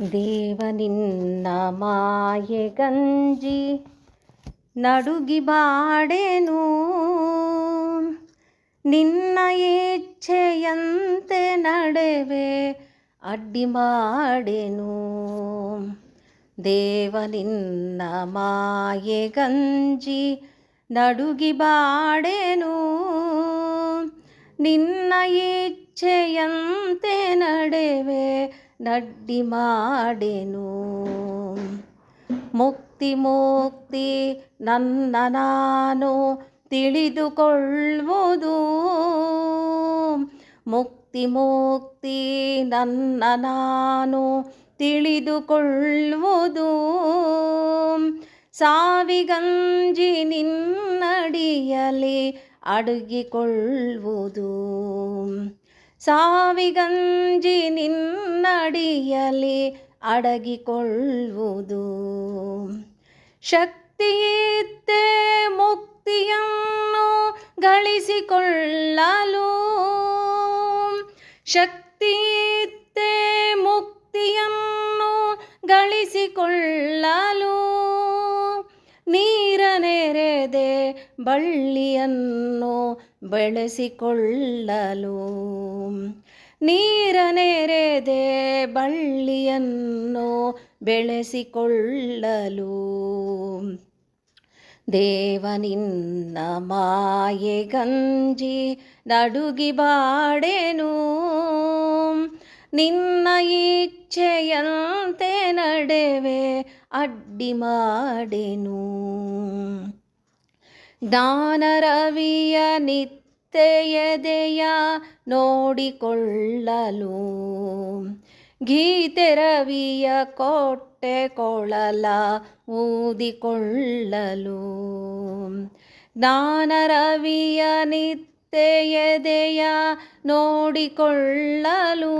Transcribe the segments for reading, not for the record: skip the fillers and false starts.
ದೇವನಿನ್ನ ಮಾಯೆಗಂಜಿ ನಡುಗಿ ಬಾಡೆನು, ನಿನ್ನ ಇಚ್ಛೆಯಂತೆ ನಡೆವೆ ಅಡ್ಡಿ ಮಾಡೆನು. ದೇವನಿನ್ನ ಮಾಯೆಗಂಜಿ ನಡುಗಿ ಬಾಡೆನು, ನಿನ್ನ ಇಚ್ಛೆಯಂತೆ ನಡೆವೆ ನಡ್ಡಿ ಮಾಡೆನು. ಮುಕ್ತಿ ಮುಕ್ತಿ ನನ್ನ ನಾನು ತಿಳಿದುಕೊಳ್ಳುವುದು, ಮುಕ್ತಿ ಮುಕ್ತಿ ನನ್ನ ನಾನು ತಿಳಿದುಕೊಳ್ಳುವುದು. ಸಾವಿಗಂಜಿ ನಿನ್ನಡಿಯಲಿ ಅಡಗಿಕೊಳ್ಳುವುದು, ಸಾವಿಗಂಜಿ ನಿನ್ನಡಿಯಲಿ ಅಡಗಿಕೊಳ್ಳುವುದು. ಶಕ್ತಿಯಿತ್ತೆ ಮುಕ್ತಿಯನ್ನು ಗಳಿಸಿಕೊಳ್ಳಲು, ಶಕ್ತಿಯಿತ್ತೆ ಮುಕ್ತಿಯನ್ನು ಗಳಿಸಿಕೊಳ್ಳಲು. ನೀರನೆರೆದೆ ಬಳ್ಳಿಯನ್ನು ಬೆಳೆಸಿಕೊಳ್ಳಲು, ನೀರನೆರೆದೆ ಬಳ್ಳಿಯನ್ನು ಬೆಳೆಸಿಕೊಳ್ಳಲು. ದೇವನಿನ್ನ ಮಾಯೆಗಂಜಿ ನಡುಗಿ ಬಾಡೆನು, ನಿನ್ನ ಇಚ್ಛೆಯಂತೆ ನಡೆವೆ ಅಡ್ಡಿ ಮಾಡೆನು. ಜ್ಞಾನರವಿಯ ನಿತ್ಯೆಯದೆಯ ನೋಡಿಕೊಳ್ಳಲು, ಗೀತೆ ರವಿಯ ಕೊಟ್ಟೆ ಕೊಳಲ ಊದಿಕೊಳ್ಳಲು. ಜ್ಞಾನರವಿಯ ನಿತ್ಯೆಯದೆಯ ನೋಡಿಕೊಳ್ಳಲು,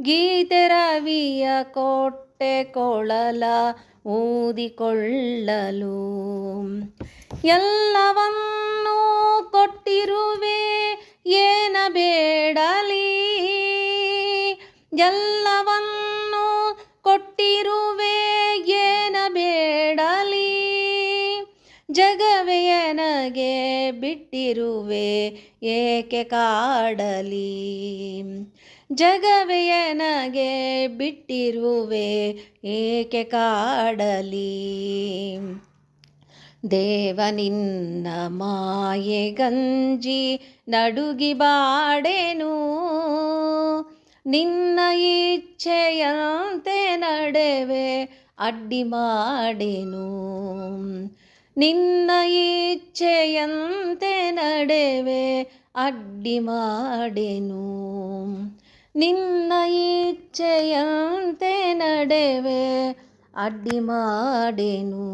ಗೀತೆ ರವಿಯ ಕೊಟ್ಟೆ ಕೊಳಲ ಊದಿಕೊಳ್ಳಲು. ಎಲ್ಲವನ್ನೂ ಕೊಟ್ಟಿರುವೆ ಏನ ಬೇಡಲಿ, ಎಲ್ಲವನ್ನೂ ಕೊಟ್ಟಿರುವೆ ಏನ ಬೇಡಲಿ. ಜಗವೇ ನನಗೆ ಬಿಟ್ಟಿರುವೆ ಏಕೆ ಕಾಡಲಿ, ಜಗವೇ ನನಗೆ ಬಿಟ್ಟಿರುವೆ ಏಕೆ ಕಾಡಲಿ. ದೇವನಿನ್ನ ಮಾಯೆಗಂಜಿ ನಡುಗಿ ಬಾಡೆನು, ನಿನ್ನ ಇಚ್ಛೆಯಂತೆ ನಡೆವೆ ಅಡ್ಡಿ ಮಾಡೆನು. ನಿನ್ನ ಇಚ್ಛೆಯಂತೆ ನಡೆವೆ ಅಡ್ಡಿ ಮಾಡೆನು, ನಿನ್ನ ಇಚ್ಛೆಯಂತೆ ನಡೆವೆ ಅಡ್ಡಿ ಮಾಡೆನು.